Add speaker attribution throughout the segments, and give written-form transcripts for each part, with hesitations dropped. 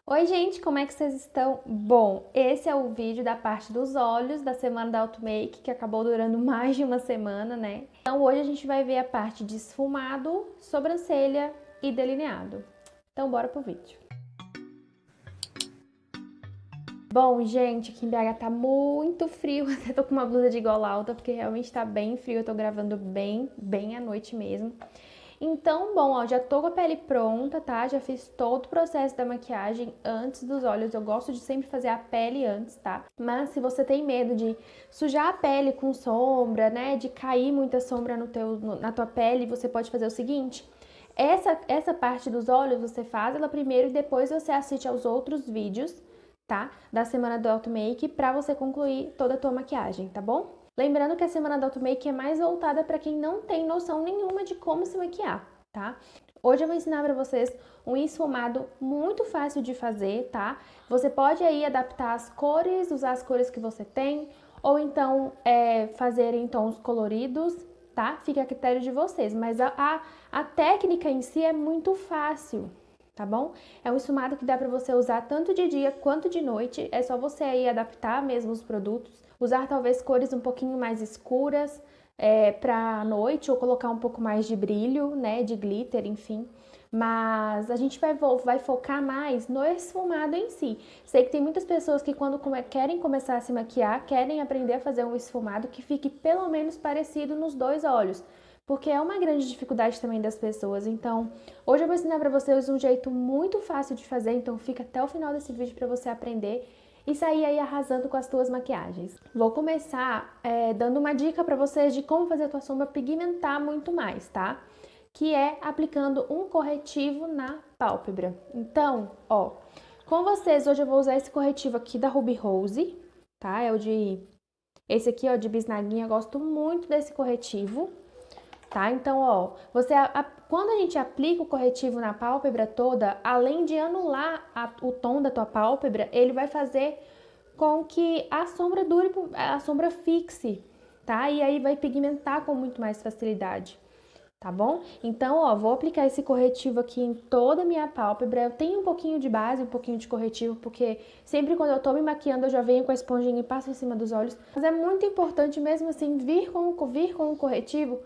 Speaker 1: Oi, gente, como é que vocês estão? Bom, esse é o vídeo da parte dos olhos da semana da Automake, que acabou durando mais de uma semana, né? Então, hoje a gente vai ver a parte de esfumado, sobrancelha e delineado. Então, bora pro vídeo. Bom, gente, aqui em BH tá muito frio, até tô com uma blusa de gola alta, porque realmente tá bem frio, eu tô gravando bem à noite mesmo. Então, bom, ó, já tô com a pele pronta, tá? Já fiz todo o processo da maquiagem antes dos olhos. Eu gosto de sempre fazer a pele antes, tá? Mas se você tem medo de sujar a pele com sombra, né? De cair muita sombra na tua pele, você pode fazer o seguinte. Essa parte dos olhos você faz ela primeiro e depois você assiste aos outros vídeos, tá? Da semana do Automake pra você concluir toda a tua maquiagem, tá bom? Lembrando que a semana da Automake é mais voltada para quem não tem noção nenhuma de como se maquiar, tá? Hoje eu vou ensinar para vocês um esfumado muito fácil de fazer, tá? Você pode aí adaptar as cores, usar as cores que você tem, ou então fazer em tons coloridos, tá? Fica a critério de vocês, mas a técnica em si é muito fácil, tá bom? É um esfumado que dá para você usar tanto de dia quanto de noite, é só você aí adaptar mesmo os produtos, usar talvez cores um pouquinho mais escuras para noite ou colocar um pouco mais de brilho, né, de glitter, enfim. Mas a gente vai focar mais no esfumado em si. Sei que tem muitas pessoas que quando querem começar a se maquiar, querem aprender a fazer um esfumado que fique pelo menos parecido nos dois olhos, porque é uma grande dificuldade também das pessoas. Então, hoje eu vou ensinar para vocês um jeito muito fácil de fazer, então fica até o final desse vídeo para você aprender e sair aí arrasando com as tuas maquiagens. Vou começar dando uma dica para vocês de como fazer a tua sombra pigmentar muito mais, tá? Que é aplicando um corretivo na pálpebra. Então, ó, com vocês hoje eu vou usar esse corretivo aqui da Ruby Rose, tá? Esse aqui, ó, de bisnaguinha, eu gosto muito desse corretivo. Tá? Então, ó, quando a gente aplica o corretivo na pálpebra toda, além de anular o tom da tua pálpebra, ele vai fazer com que a sombra dure, a sombra fixe, tá? E aí vai pigmentar com muito mais facilidade, tá bom? Então, ó, vou aplicar esse corretivo aqui em toda a minha pálpebra. Eu tenho um pouquinho de base, um pouquinho de corretivo, porque sempre quando eu tô me maquiando, eu já venho com a esponjinha e passo em cima dos olhos. Mas é muito importante mesmo assim vir com o corretivo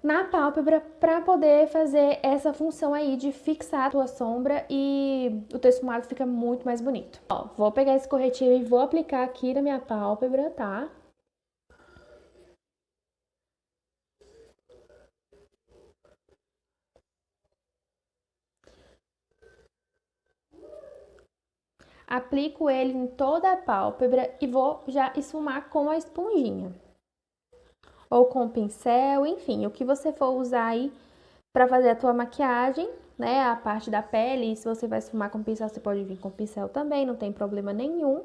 Speaker 1: na pálpebra para poder fazer essa função aí de fixar a tua sombra e o teu esfumado fica muito mais bonito. Ó, vou pegar esse corretivo e vou aplicar aqui na minha pálpebra, tá? Aplico ele em toda a pálpebra e vou já esfumar com a esponjinha. Ou com o pincel, enfim, o que você for usar aí para fazer a tua maquiagem, né? A parte da pele, se você vai esfumar com pincel, você pode vir com pincel também, não tem problema nenhum.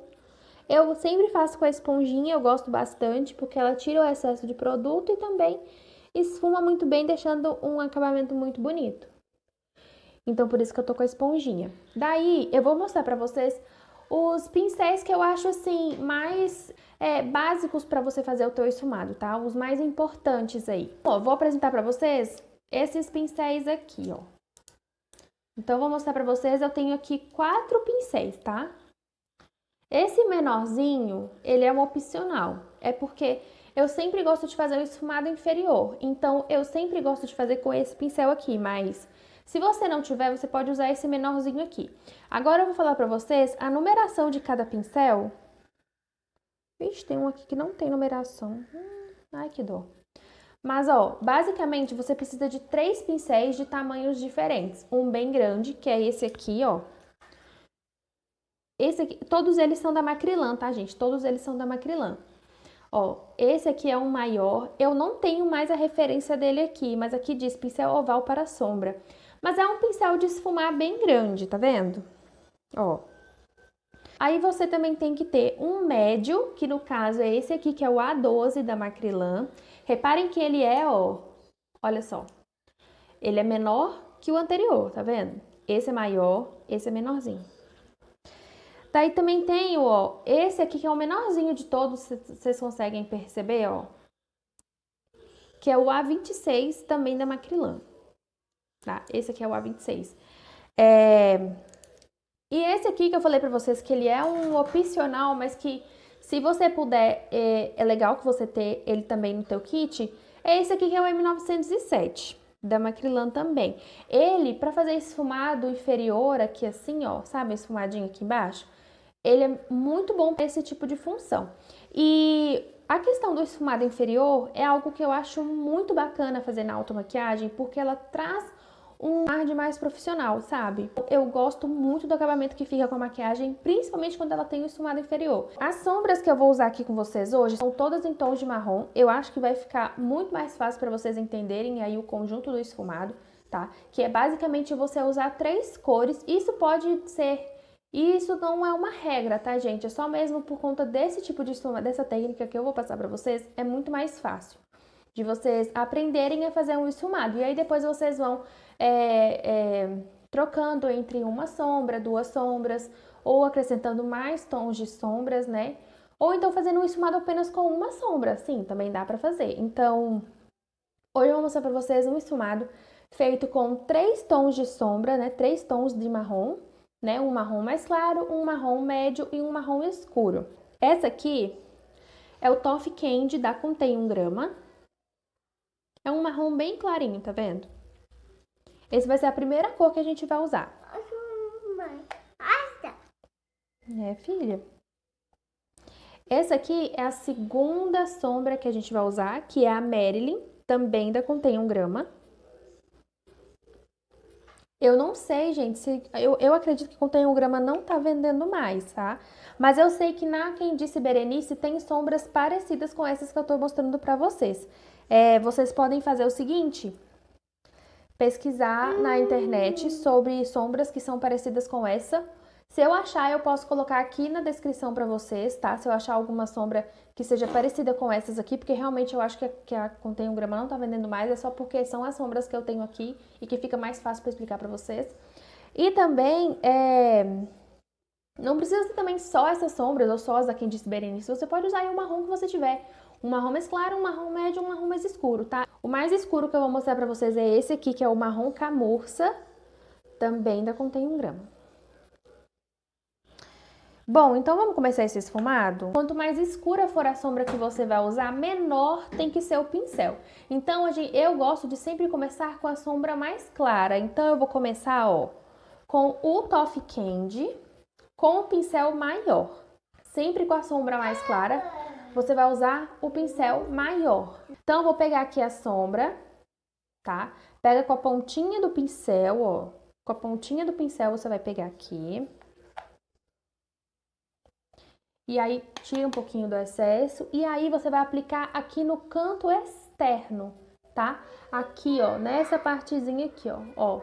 Speaker 1: Eu sempre faço com a esponjinha, eu gosto bastante, porque ela tira o excesso de produto e também esfuma muito bem, deixando um acabamento muito bonito. Então, por isso que eu tô com a esponjinha. Daí, eu vou mostrar pra vocês os pincéis que eu acho, assim, mais básicos pra você fazer o teu esfumado, tá? Os mais importantes aí. Ó, vou apresentar pra vocês esses pincéis aqui, ó. Então, eu vou mostrar pra vocês, eu tenho aqui 4 pincéis, tá? Esse menorzinho, ele é um opcional. É porque eu sempre gosto de fazer o esfumado inferior. Então, eu sempre gosto de fazer com esse pincel aqui, mas se você não tiver, você pode usar esse menorzinho aqui. Agora eu vou falar pra vocês a numeração de cada pincel. Vixe, tem um aqui que não tem numeração. Ai, que dó. Mas, ó, basicamente você precisa de 3 pincéis de tamanhos diferentes. Um bem grande, que é esse aqui, ó. Esse aqui, todos eles são da Macrilan, tá, gente? Todos eles são da Macrilan. Ó, esse aqui é um maior. Eu não tenho mais a referência dele aqui, mas aqui diz pincel oval para sombra. Mas é um pincel de esfumar bem grande, tá vendo? Ó. Aí você também tem que ter um médio, que no caso é esse aqui, que é o A12 da Macrilan. Reparem que ele é, ó, olha só. Ele é menor que o anterior, tá vendo? Esse é maior, esse é menorzinho. Daí também tem, ó, esse aqui que é o menorzinho de todos, vocês conseguem perceber, ó. Que é o A26 também da Macrilan, tá? Esse aqui é o A26. E esse aqui que eu falei pra vocês que ele é um opcional, mas que se você puder, é legal que você ter ele também no teu kit, é esse aqui que é o M907, da Macrilan também. Ele, pra fazer esfumado inferior aqui assim, ó, sabe, esfumadinho aqui embaixo, ele é muito bom para esse tipo de função. E a questão do esfumado inferior é algo que eu acho muito bacana fazer na automaquiagem, porque ela traz um ar de mais profissional, sabe? Eu gosto muito do acabamento que fica com a maquiagem, principalmente quando ela tem o esfumado inferior. As sombras que eu vou usar aqui com vocês hoje são todas em tons de marrom. Eu acho que vai ficar muito mais fácil para vocês entenderem aí o conjunto do esfumado, tá? Que é basicamente você usar 3 cores. Isso pode ser... Isso não é uma regra, tá, gente? É só mesmo por conta desse tipo de esfumado, dessa técnica que eu vou passar para vocês, é muito mais fácil de vocês aprenderem a fazer um esfumado. E aí depois vocês vão trocando entre uma sombra, 2 sombras, ou acrescentando mais tons de sombras, né? Ou então fazendo um esfumado apenas com uma sombra, sim, também dá pra fazer. Então, hoje eu vou mostrar pra vocês um esfumado feito com 3 tons de sombra, né? 3 tons de marrom, né? Um marrom mais claro, um marrom médio e um marrom escuro. Essa aqui é o Toffee Candy da Contém 1 grama. É um marrom bem clarinho, tá vendo? Esse vai ser a primeira cor que a gente vai usar. É, filha. Essa aqui é a segunda sombra que a gente vai usar, que é a Marilyn, também da Contém 1 grama. Eu não sei, gente, se eu acredito que Contém 1 grama não tá vendendo mais, tá? Mas eu sei que na Quem Disse Berenice tem sombras parecidas com essas que eu tô mostrando pra vocês. Vocês podem fazer o seguinte... pesquisar na internet sobre sombras que são parecidas com essa. Se eu achar, eu posso colocar aqui na descrição pra vocês, tá? Se eu achar alguma sombra que seja parecida com essas aqui, porque realmente eu acho que a Contém 1 grama não tá vendendo mais, é só porque são as sombras que eu tenho aqui e que fica mais fácil pra explicar pra vocês. E também, não precisa ser também só essas sombras ou só as da Quem Disse Berenice, você pode usar aí o marrom que você tiver. Um marrom mais claro, um marrom médio, um marrom mais escuro, tá? O mais escuro que eu vou mostrar pra vocês é esse aqui, que é o marrom camurça, também da Contém 1 grama. Bom, então vamos começar esse esfumado? Quanto mais escura for a sombra que você vai usar, menor tem que ser o pincel. Então, eu gosto de sempre começar com a sombra mais clara. Então, eu vou começar, ó, com o Toffee Candy, com o pincel maior. Sempre com a sombra mais clara, você vai usar o pincel maior. Então, eu vou pegar aqui a sombra, tá? Pega com a pontinha do pincel, ó. Com a pontinha do pincel você vai pegar aqui. E aí, tira um pouquinho do excesso. E aí, você vai aplicar aqui no canto externo, tá? Aqui, ó, nessa partezinha aqui, ó.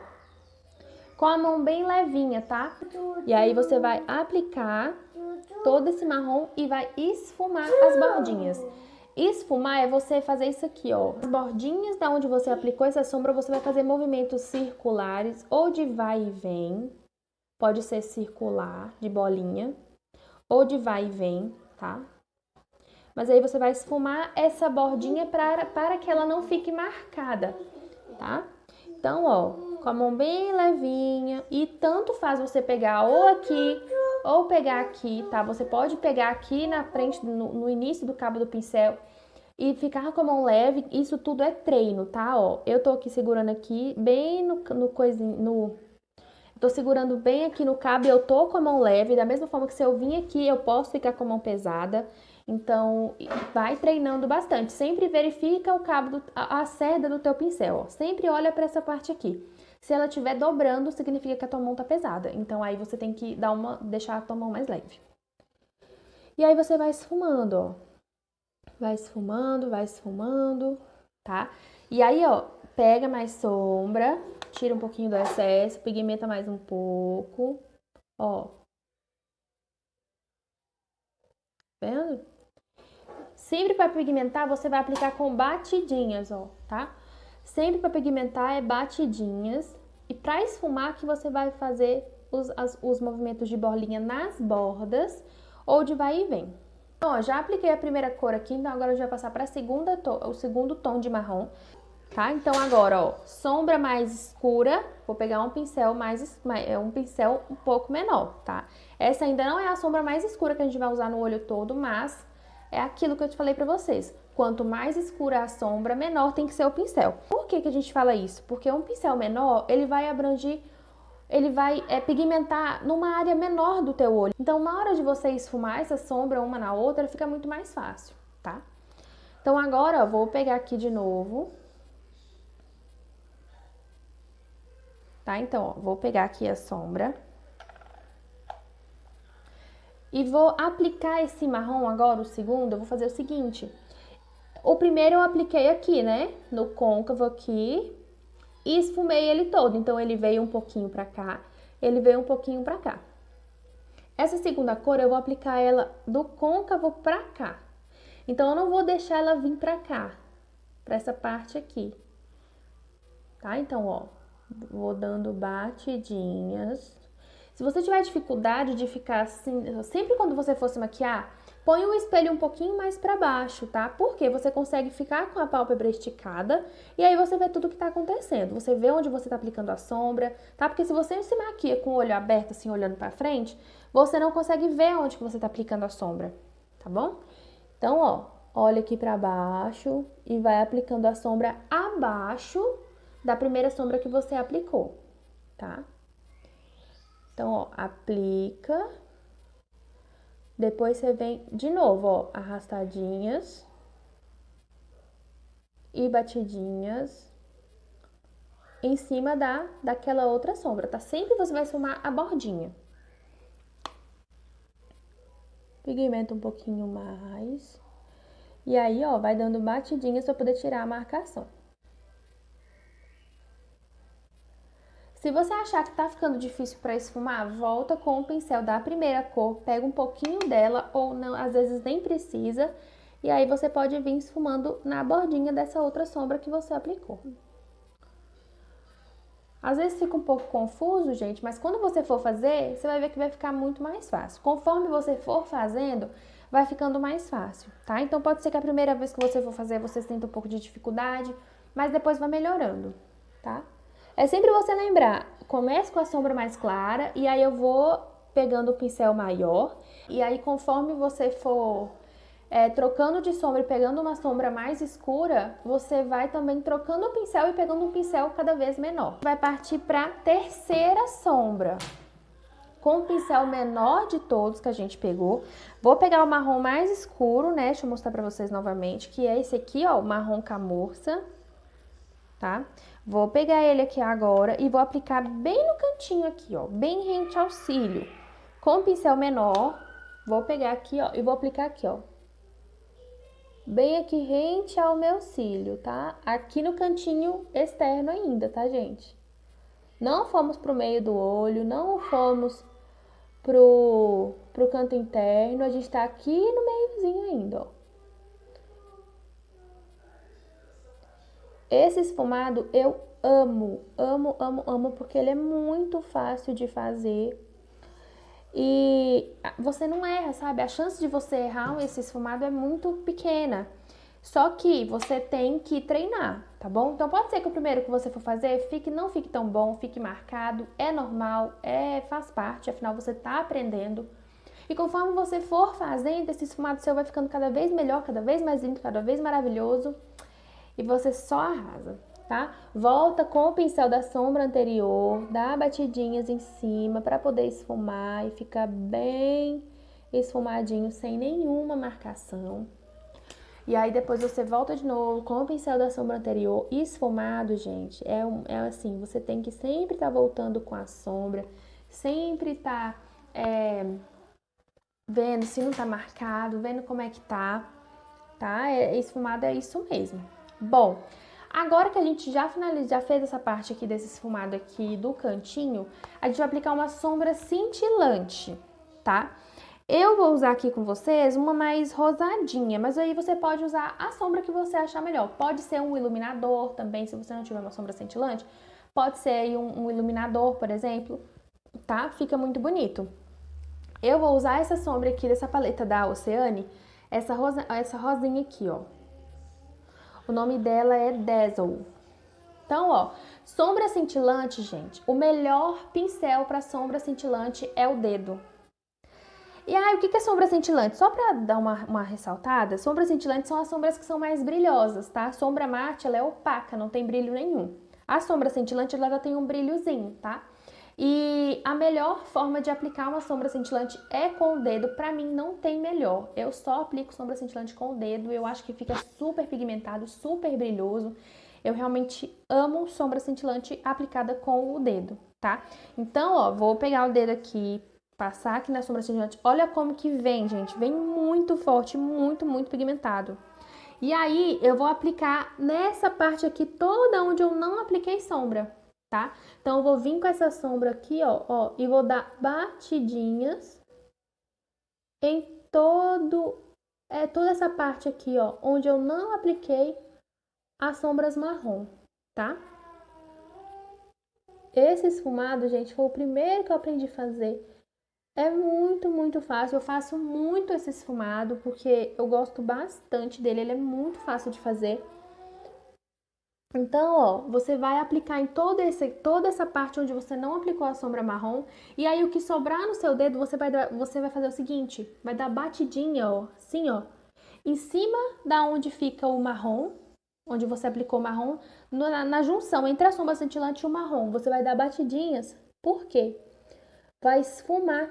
Speaker 1: Com a mão bem levinha, tá? E aí, você vai aplicar todo esse marrom e vai esfumar as bordinhas. Esfumar é você fazer isso aqui, ó. As bordinhas da onde você aplicou essa sombra, você vai fazer movimentos circulares ou de vai e vem. Pode ser circular, de bolinha, ou de vai e vem, tá? Mas aí você vai esfumar essa bordinha para que ela não fique marcada, tá? Então, ó, com a mão bem levinha, e tanto faz você pegar ou aqui ou pegar aqui, tá? Você pode pegar aqui na frente, no início do cabo do pincel e ficar com a mão leve. Isso tudo é treino, tá? Ó, eu tô aqui segurando aqui bem no coisinho, tô segurando bem aqui no cabo e eu tô com a mão leve, da mesma forma que se eu vim aqui, eu posso ficar com a mão pesada. Então, vai treinando bastante. Sempre verifica o cabo, a cerda do teu pincel, ó. Sempre olha pra essa parte aqui. Se ela estiver dobrando, significa que a tua mão tá pesada. Então, aí você tem que deixar a tua mão mais leve. E aí, você vai esfumando, ó. Vai esfumando, tá? E aí, ó, pega mais sombra, tira um pouquinho do excesso, pigmenta mais um pouco, ó. Vendo? Sempre para pigmentar, você vai aplicar com batidinhas, ó, tá? Sempre para pigmentar é batidinhas. E para esfumar que você vai fazer os movimentos de bolinha nas bordas ou de vai e vem. Então, ó, já apliquei a primeira cor aqui, então agora eu já vou passar para o segundo tom de marrom. tá? Então agora, ó, sombra mais escura, vou pegar um pincel um pincel um pouco menor, tá? Essa ainda não é a sombra mais escura que a gente vai usar no olho todo, mas é aquilo que eu te falei pra vocês. Quanto mais escura a sombra, menor tem que ser o pincel. Por que que a gente fala isso? Porque um pincel menor, ele vai abranger, ele vai pigmentar numa área menor do teu olho. Então, na hora de você esfumar essa sombra uma na outra, fica muito mais fácil, tá? Então agora, eu vou pegar aqui de novo. Tá? Então, ó, vou pegar aqui a sombra. E vou aplicar esse marrom agora, o segundo, eu vou fazer o seguinte. O primeiro eu apliquei aqui, né? No côncavo aqui. E esfumei ele todo. Então, ele veio um pouquinho pra cá, ele veio um pouquinho pra cá. Essa segunda cor, eu vou aplicar ela do côncavo pra cá. Então, eu não vou deixar ela vir pra cá, pra essa parte aqui. Tá? Então, ó, vou dando batidinhas. Se você tiver dificuldade de ficar assim, sempre quando você for se maquiar, põe o espelho um pouquinho mais pra baixo, tá? Porque você consegue ficar com a pálpebra esticada e aí você vê tudo que tá acontecendo. Você vê onde você tá aplicando a sombra, tá? Porque se você se maquia com o olho aberto, assim, olhando pra frente, você não consegue ver onde que você tá aplicando a sombra, tá bom? Então, ó, olha aqui pra baixo e vai aplicando a sombra abaixo da primeira sombra que você aplicou, tá? Então, ó, aplica. Depois você vem de novo, ó, arrastadinhas e batidinhas em cima daquela outra sombra, tá? Sempre você vai esfumar a bordinha. Pigmenta um pouquinho mais. E aí, ó, vai dando batidinhas pra poder tirar a marcação. Se você achar que tá ficando difícil para esfumar, volta com o pincel da primeira cor, pega um pouquinho dela ou não, às vezes nem precisa, e aí você pode vir esfumando na bordinha dessa outra sombra que você aplicou. Às vezes fica um pouco confuso, gente, mas quando você for fazer, você vai ver que vai ficar muito mais fácil. Conforme você for fazendo, vai ficando mais fácil, tá? Então pode ser que a primeira vez que você for fazer, você sinta um pouco de dificuldade, mas depois vai melhorando, tá? É sempre você lembrar, comece com a sombra mais clara e aí eu vou pegando o pincel maior. E aí conforme você for trocando de sombra e pegando uma sombra mais escura, você vai também trocando o pincel e pegando um pincel cada vez menor. Vai partir para a terceira sombra. Com o pincel menor de todos que a gente pegou, vou pegar o marrom mais escuro, né? Deixa eu mostrar pra vocês novamente, que é esse aqui, ó, o marrom camurça, tá? Vou pegar ele aqui agora e vou aplicar bem no cantinho aqui, ó, bem rente ao cílio. Com o pincel menor, vou pegar aqui, ó, e vou aplicar aqui, ó. Bem aqui rente ao meu cílio, tá? Aqui no cantinho externo ainda, tá, gente? Não fomos pro meio do olho, não fomos pro canto interno, a gente tá aqui no meiozinho ainda, ó. Esse esfumado eu amo, amo, amo, amo, porque ele é muito fácil de fazer e você não erra, sabe? A chance de você errar esse esfumado é muito pequena. Só que você tem que treinar, tá bom? Então pode ser que o primeiro que você for fazer não fique tão bom, fique marcado, é normal, faz parte, afinal você tá aprendendo. E conforme você for fazendo, esse esfumado seu vai ficando cada vez melhor, cada vez mais lindo, cada vez maravilhoso. E você só arrasa, tá? Volta com o pincel da sombra anterior, dá batidinhas em cima para poder esfumar e ficar bem esfumadinho, sem nenhuma marcação. E aí depois você volta de novo com o pincel da sombra anterior esfumado, gente. É assim, você tem que sempre estar voltando com a sombra, sempre estar vendo se não tá marcado, vendo como é que tá, esfumado é isso mesmo. Bom, agora que a gente já fez essa parte aqui desse esfumado aqui do cantinho, a gente vai aplicar uma sombra cintilante, tá? Eu vou usar aqui com vocês uma mais rosadinha, mas aí você pode usar a sombra que você achar melhor. Pode ser um iluminador também, se você não tiver uma sombra cintilante, pode ser aí um iluminador, por exemplo, tá? Fica muito bonito. Eu vou usar essa sombra aqui dessa paleta da Oceane, essa rosinha aqui, ó. O nome dela é Dazzle, Então, ó, sombra cintilante, gente, o melhor pincel para sombra cintilante é o dedo. E aí, o que é sombra cintilante? Só para dar uma ressaltada, sombras cintilantes são as sombras que são mais brilhosas, tá? Sombra mate, ela é opaca, não tem brilho nenhum. A sombra cintilante, ela tem um brilhozinho, tá? E a melhor forma de aplicar uma sombra cintilante é com o dedo. Pra mim, não tem melhor. Eu só aplico sombra cintilante com o dedo. Eu acho que fica super pigmentado, super brilhoso. Eu realmente amo sombra cintilante aplicada com o dedo, tá? Então, ó, vou pegar o dedo aqui, passar aqui na sombra cintilante. Olha como que vem, gente. Vem muito forte, muito, muito pigmentado. E aí, eu vou aplicar nessa parte aqui toda onde eu não apliquei sombra, tá? Então, eu vou vir com essa sombra aqui, ó, e vou dar batidinhas em toda essa parte aqui, ó, onde eu não apliquei as sombras marrom, tá? Esse esfumado, gente, foi o primeiro que eu aprendi a fazer. É muito, muito fácil. Eu faço muito esse esfumado porque eu gosto bastante dele. Ele é muito fácil de fazer. Então, ó, você vai aplicar em toda essa parte onde você não aplicou a sombra marrom. E aí, o que sobrar no seu dedo, você vai fazer o seguinte. Vai dar batidinha, ó, assim, ó. Em cima da onde fica o marrom, onde você aplicou o marrom, na junção entre a sombra cintilante e o marrom. Você vai dar batidinhas. Por quê? Vai esfumar.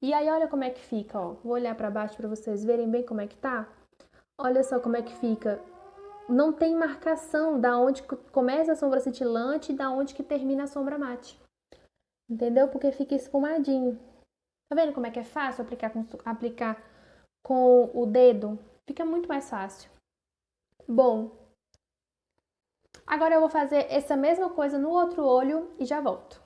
Speaker 1: E aí, olha como é que fica, ó. Vou olhar pra baixo pra vocês verem bem como é que tá. Olha só como é que fica. Não tem marcação da onde começa a sombra cintilante e da onde que termina a sombra mate. Entendeu? Porque fica esfumadinho. Tá vendo como é que é fácil aplicar com o dedo? Fica muito mais fácil. Bom, agora eu vou fazer essa mesma coisa no outro olho e já volto.